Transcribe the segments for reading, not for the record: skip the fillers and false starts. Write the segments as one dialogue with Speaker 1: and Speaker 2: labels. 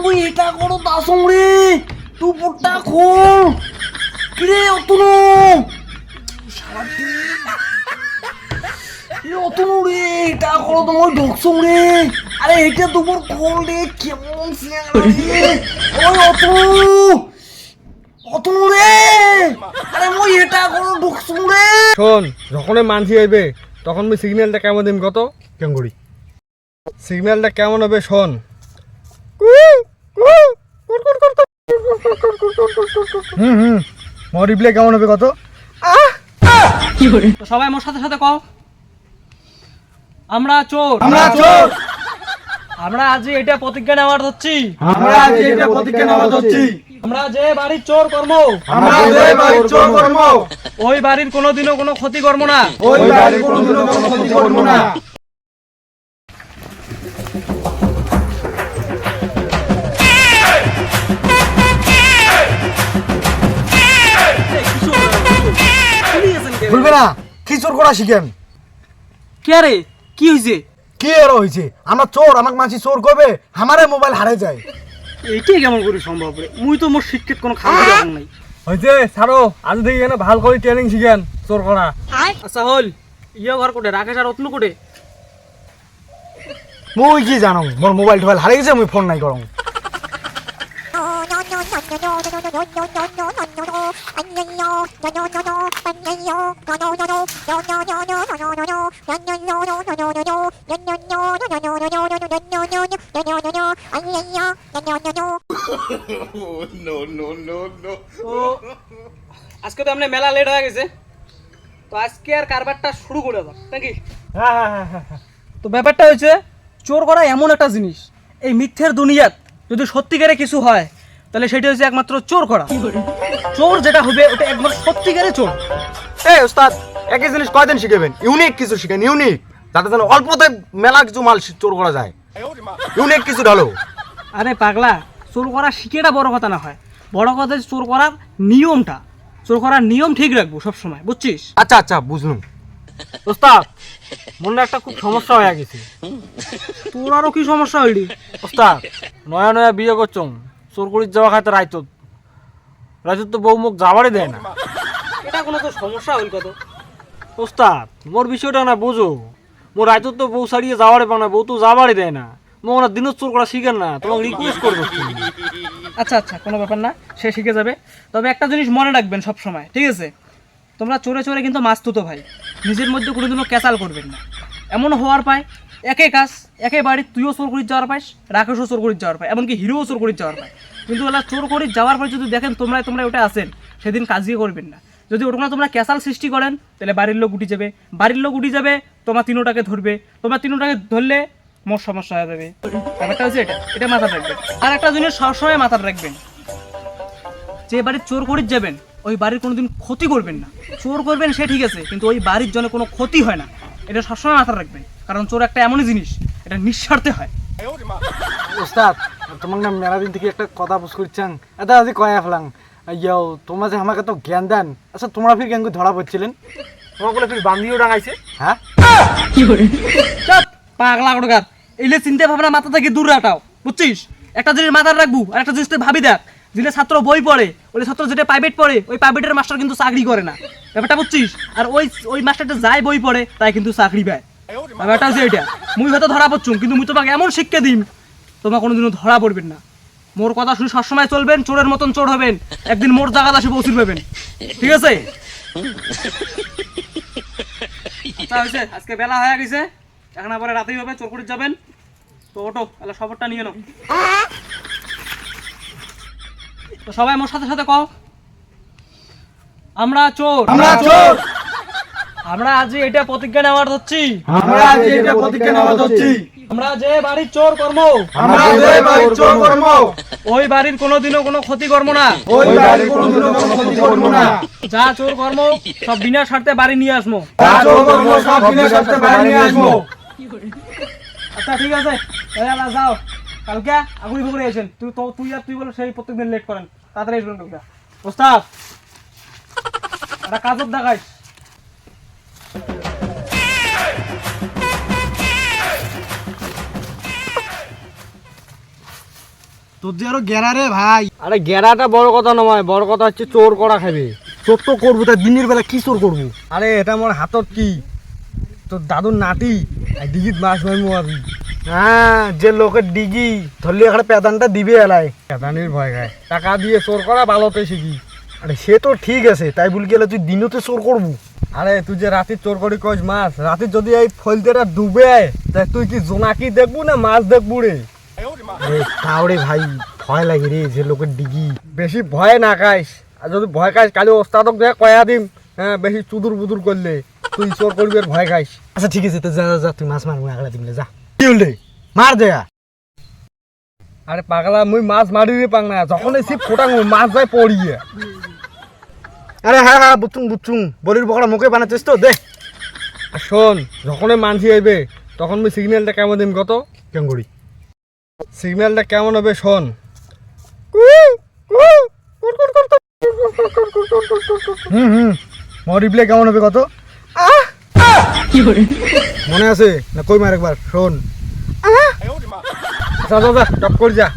Speaker 1: মুই এটা করো দাসং রে তুই পুটটা খোল কিরে অতনু অতনু রে এটা করো তো মই ঢকসং রে আরে এটা দুপুর খোল রে কেমন রে ওই অতনু অতনু রে আরে মই এটা করো ঢকসং রে
Speaker 2: শোন যখনই মানসি আইবে তখন আমি সিগন্যালটা কেমন দিম কত কেমন করি সিগন্যালটা কেমন হবে শোন মোর রিপ্লাই কেমন হবে কত
Speaker 3: তো সবাই মোর সাথে সাথে কও আমরা চোর আমরা আজ এটা প্রতিজ্ঞা নেওয়ার হচ্ছি আমরা যে বাড়ির চোর কর্ম ওই বাড়ির কোনোদিনও কোনো ক্ষতি করবো না
Speaker 2: বলবে না কি চোর করা শিখেন
Speaker 3: কে রে কি হয়েছে
Speaker 2: কি আর হয়েছে আমরা চোর আমাকে মাছি চোর করবে আমারে মোবাইল হারে যায়
Speaker 3: এইটাই কেমন করে সম্ভব রে মুই তো মোর শিক্ষিত কোনো খাবার নাই
Speaker 2: হয়েছে ছাড়ো আজ থেকে এখানে ভাল করে ট্রেনিং শিখেন চোর করা
Speaker 3: আচ্ছা হল ইয়া ঘর কোটে রাকেশ আর অতনু কোটে
Speaker 2: মুই কি জানো মোর মোবাইল টোবাইল হারে গেছে মুই ফোন নাই করং
Speaker 3: আজকে তো আমরা মেলা লেট হয়ে গেছে তো আজকে আর কারবারটা শুরু করে দাও নাকি তো ব্যাপারটা হয়েছে চোর করা এমন একটা জিনিস এই মিথ্যের দুনিয়াত যদি সত্যিকারে কিছু হয় তাহলে সেটা হচ্ছে একমাত্র চোর করা চোর যেটা হবে ওটা একমাত্র সত্যিকারে চোর
Speaker 2: এই ওস্তাদ একই জিনিস কয়দিন শিখাবেন ইউনিক কিছু শিখেন ইউনিক যাতে যেন অল্পতে মেলা কিছু মাল চোর করা যায় ইউনিক কিছু ঢালো
Speaker 3: আরে পাগলা চোর করা শিখেটা বড় কথা না হয় বড় কথা হচ্ছে চোর করার নিয়মটা চোর করার নিয়ম ঠিক রাখবো সবসময় বুঝছিস
Speaker 2: আচ্ছা আচ্ছা বুঝলুম ওস্তাদ মনে একটা খুব সমস্যা হয়ে গেছে
Speaker 3: তোর আরো কি সমস্যা হইলি
Speaker 2: ওস্তাদ নয়া নয়া বিয়ে করছং চোর করির যাওয়া খাইতে রাইতত রাইতত তো বউ মুখ যাবারই দেয় না
Speaker 3: এটা কোনো তো সমস্যা হইল কত
Speaker 2: ওস্তাদ মোর বিষয়টা না বুঝো মোর রাইতত তো বউ ছাড়িয়ে যাওয়ারে পাও না বউ তো যাবারই দেয় না মোর না দিনত চোর করা শিখেন না তোমাকে রিকোয়েস্ট করবো
Speaker 3: আচ্ছা আচ্ছা কোনো ব্যাপার না সে শিখে যাবে তবে একটা জিনিস মনে রাখবেন সব সময় ঠিক আছে তোমরা চোরে চোরে কিন্তু মাছ তুতো ভাই নিজের মধ্যে কোনোদিনও ক্যাচাল করবেন না এমন হওয়ার পায় একই কাজ একই বাড়ি তুইও চোর করির যাওয়ার পাইস রাকেশও চোর করির যাওয়ার পায় এমনকি হিরোও চোর করির যাওয়ার পায় কিন্তু ওলা চোর করির যাওয়ার পর যদি দেখেন তোমরা ওটা আসেন সেদিন কাজই করবেন না যদি ওটা তোমরা ক্যাচাল সৃষ্টি করেন তাহলে বাড়ির লোক উঠি যাবে তোমার তিনোটাকে ধরবে তোমার তিনোটাকে ধরলে মোর সমস্যা হয়ে যাবে ব্যাপারটা হচ্ছে এটা মাথায় রাখবেন আর একটা জিনিস সবসময় মাথায় রাখবেন যে বাড়ির চোর করির যাবেন ওই বাড়ির কোনোদিন ক্ষতি করবেন না চোর করবেন সে ঠিক আছে কিন্তু ওই বাড়ির জন্য কোনো ক্ষতি হয় না এটা সবসময় মাথায় রাখবেন কারণ চোর একটা এমনই জিনিস এটা নিঃস্বার্থে হয়
Speaker 2: ওস্তাদ তোমার না মেলা দিন থেকে একটা কথা বুঝ করছেন এটা আজ কয়া ফেলাং ইয়াও তোমরা যে আমাকে তো জ্ঞান দেন আচ্ছা তোমরা ফির জ্ঞান ধরা পড়ছিলেন তোমার বলে ফির বান্দিও ডাঙাইছে হ্যাঁ
Speaker 3: কি করে চুপ পাগলা কোটকার এইলে চিন্তা ভাবনা মাথা থেকে দূর রাখাও বুঝছিস একটা জিনিস মাথায় রাখবো আর একটা জিনিস ভাবি দেখ যেটা ছাত্র বই পড়ে ওই ছাত্র যেটা প্রাইভেট পড়ে ওই প্রাইভেটের মাস্টার কিন্তু চাকরি করে না ব্যাপারটা বুঝছিস আর ওই মাস্টারটা যাই বই পড়ে তাই কিন্তু চাকরি পায় ব্যাপারটা হচ্ছে এইটা মুই হয়তো ধরা পড়ছুম কিন্তু মুই তোমাকে এমন শিক্ষা দিম তোমরা কোনোদিনও ধরা পড়বেন না মোর কথা শুনে সবসময় চলবেন চোরের মতন চোর হবেন একদিন মোর জায়গা আসে পৌঁছে পাবেন ঠিক আছে আচ্ছা হয়েছে আজকে বেলা হয়ে গেছে এখন আবার রাতেই হবে চোর করে যাবেন তো ওটো তাহলে খবরটা নিয়ে নাও তো সবাই মোর সাথে সাথে কও আমরা চোর আমরা আজ এটা প্রতিজ্ঞা নেওয়ার হচ্ছি আমরা যে বাড়ির চোর কর্ম ওই বাড়ির কোনোদিনও কোনো ক্ষতি করবো না যা চোর কর্ম সব বিনা স্বার্থে বাড়ি নিয়ে আসবো আচ্ছা ঠিক আছে যাও কালকে আগুড়ি ফুগুড়ি আছেন তুই বলে সেই প্রত্যেকদিন লেট করেন তাড়াতাড়ি আসবেন কালকে ওস্তাদ একটা কাজত দেখাইস
Speaker 2: তোর যে আরো গেরা রে ভাই।
Speaker 4: আরে গেরাটা বড় কথা নয়, বড় কথা হচ্ছে চোর করা খাবে।
Speaker 2: চোর তো করবো, তা দিনের বেলা কি চোর করবো?
Speaker 4: আরে এটা আমার হাতত কি, তোর দাদুর নাতি, ডিগিত মাছ মারমু আমি।
Speaker 2: হ্যাঁ, যে লোকের ডিগি ধরলে এখানে পেদানটা দিবে এলাই।
Speaker 4: পেদানির ভয় খায়, টাকা দিয়ে চোর করা ভালোতে শিখি।
Speaker 2: আরে সে তো ঠিক আছে, তাই বলি গেলে তুই দিনতে চোর করবু?
Speaker 4: আরে তুই যে রাতে চোর করি কইস মাছ, রাতে যদি এই ফলতেটা ডুবে তাই তুই কি জোনাকি দেখবু না মাছ দেখবু রে?
Speaker 2: আরে তাওরে ভাই ভয় লাগে রে, যে লোকের ডিগি।
Speaker 4: বেশি ভয় না খাইস, আর যদি ভয় খাইস কালি ওস্তাদক দেখে কয়া দিম। হ্যাঁ, বেশি চুদুর বুদুর করলে তুই চোর করবি আর ভয় খাইস।
Speaker 2: আচ্ছা ঠিক আছে, তো যা যা যা, তুই মাছ মারবো আগলা দিবলে যা। কি হলে মার দেয়া?
Speaker 4: আরে পাগলা, মুই মাছ মারি রে পাং না, যখন এই ছিপ ফোটাং মাছ যায় পড়িয়ে।
Speaker 2: আরে হ্যাঁ হ্যাঁ, বুচুং বলির বকড়া মুখে বানাচ্ছিস তো, দে।
Speaker 4: আর শোন, যখনই মানসি আইবে তখন মুই সিগন্যালটা কেমন দিম কত?
Speaker 2: কেঙ্গুড়ি
Speaker 4: সিগন্যালটা কেমন হবে শোন।
Speaker 2: হুম মরিবলে কেমন হবে কত? মনে আছে না? কই মার একবার শোন।
Speaker 4: যা যা যা, টপ করে যা।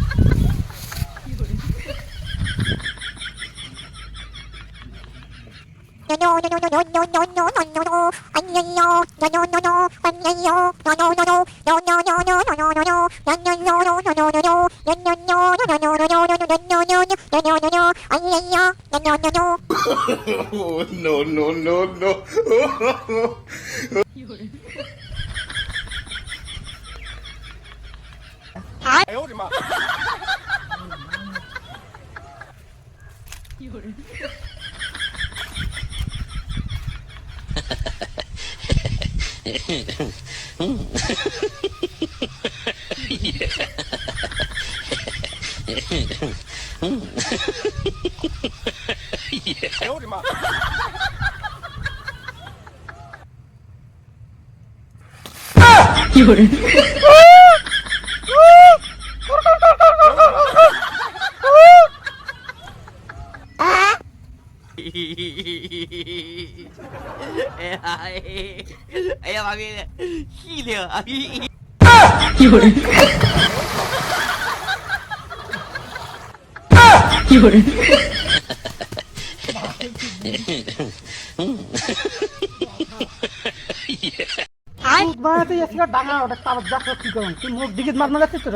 Speaker 2: ডাঙা ওটা তার দেখো কি করুন, তুই মুখ দিকে মার মারাচ্ছিস তো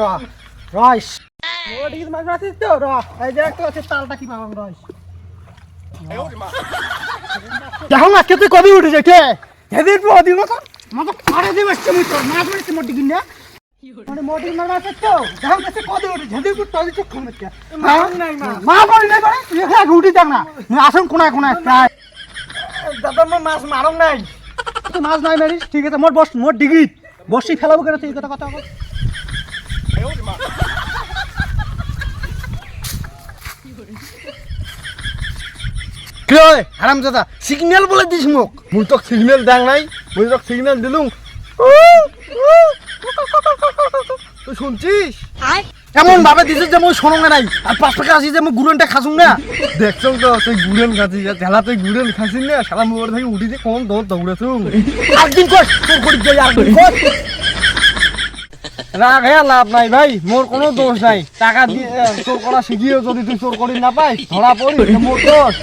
Speaker 2: রস মুখ দিকে মার মারাচ্ছিস তো এই যে একটা আছে তালটা কি পাবাম রস। দেখো না কে তুই কবি উঠেছে কে হেদির পর দিন মতো মতো ফাড়ে দিবে তুমি তোর মাছ মারতে মোটি কিনা মানে মোটি মার মারছিস তো দেখো কাছে কবি উঠে হেদির পর তলি চোখ খুলে কে মা বলি না করে তুই এখানে উঠি যাক না আসুন কোনায় কোনায় প্রায় দাদা মা মাছ মারং নাই, তুই মাছ নাই মারিস ঠিক আছে। মোর বস মোর ডিগি বসি ফেলাবো কেন তুই কথা কথা বল। কি হয় হারামজাদা, সিগন্যাল বলে দিস মুখ।
Speaker 4: মুই তো সিগন্যাল দেখ নাই, মুই তো সিগন্যাল দিলুম। তুই শুনছিস?
Speaker 2: এমন ভাবে দিছিস যে মুই শোনো নাই, আর 5 টাকা আসি যে মুই গুড়নটা খাসুং না।
Speaker 4: দেখছো তো তুই গুড়েন খাচ্ছিস, ঠেলা তুই গুড়েন খাচ্ছিস না, সারা মোবাইল থেকে উঠিতে কোন দৌড় দৌড়াছো।
Speaker 2: একদিন কর তোর করি যাই একদিন কর।
Speaker 4: রাগ হ্যাঁ লাভ নাই ভাই, মোর কোনো দোষ নাই। টাকা দিয়ে চোর করা শিখিয়েও যদি তুই চোর করি না পাই, ধরা পড়ি মোর দোষ।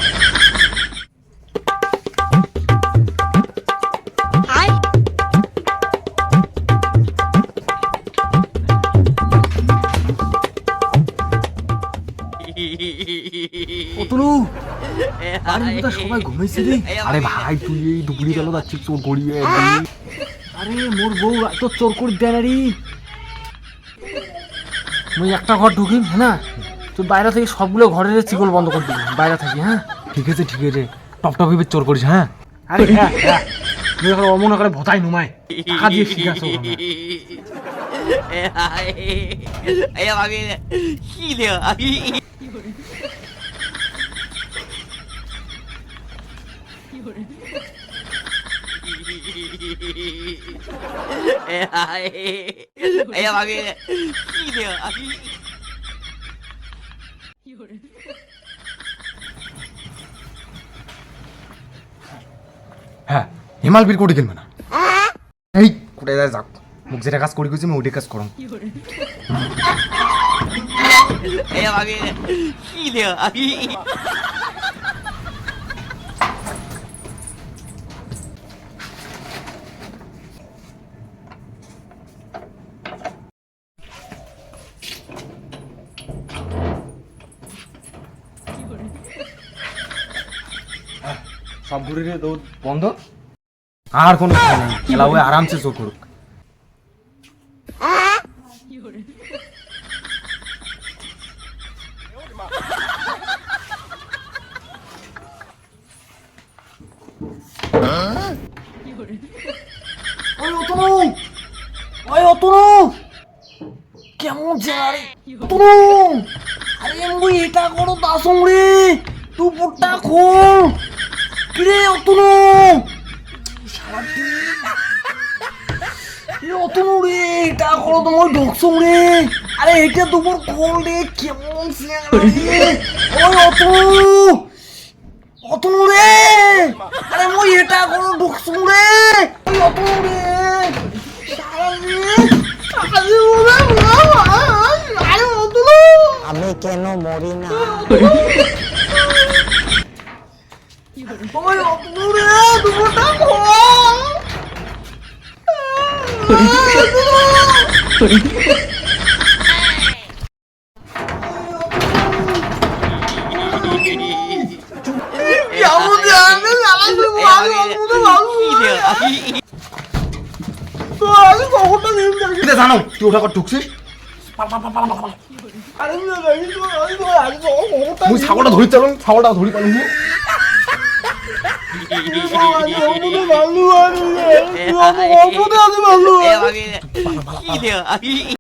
Speaker 2: অতনু বাড়ির মধ্যে সবাই ঘুমাইছে রে।
Speaker 4: আরে ভাই তুই এই দুপুরি বেলা যাচ্ছিস চোর করি?
Speaker 2: আরে মোর বউ তো চোর করে দেয় না রে।
Speaker 3: মুই একটা ঘর ঢুকিম হ্যাঁ না, তুই বাইরে থেকে সবগুলো ঘরের চিকল বন্ধ করে দিবি বাইরে থাকি। হ্যাঁ
Speaker 2: ঠিক আছে টপ টপ করে চোর করিস। হ্যাঁ
Speaker 3: আরে হ্যাঁ হ্যাঁ, তুই এখন অমন করে ভতাই নুমাই টাকা দিয়ে শিখাছো।
Speaker 2: হ্যাঁ হিমাল বীর কোটি কিনবে না। এই কোটে যায় যাক, মুখ যেটা কাজ করি গেছি আমি ওইটা কাজ করুন।
Speaker 4: সব ঘুরে দৌড় বন্ধ, আর কোনো কথা নেই, খেলা ওই আরামসে চোর করুক।
Speaker 1: ওই অতনু, ওই অতনু, কেমন জানি অতনু, আরে মুই এটা করো দাসং রে, তুই পুটটা খোল, কিরে অতনু, অতনু রে এটা করো তোমার ঢোকসং রে, আরে এটা তোমার খোল রে, কেমন রে, ওই অতনু, অতনু রে, আরে মুই এটা করো ঢোকসং রে, ওই অতনু রে,
Speaker 5: আমি কেন মরি না?
Speaker 1: ওই অতনু রে, দুপুরটা খোল। কেমন জানি লাগাতে ভালো মতো ভালো তো আমি কখনো নিম না
Speaker 4: এটা জানো তুই ওটা কর ঢুকছিস,
Speaker 1: আরে আমি জানি তো আমি তো আগে কখনো
Speaker 4: মুই ছাগলটা ধরি চালুন, ছাগলটা ধরি পালু
Speaker 1: ভালো আর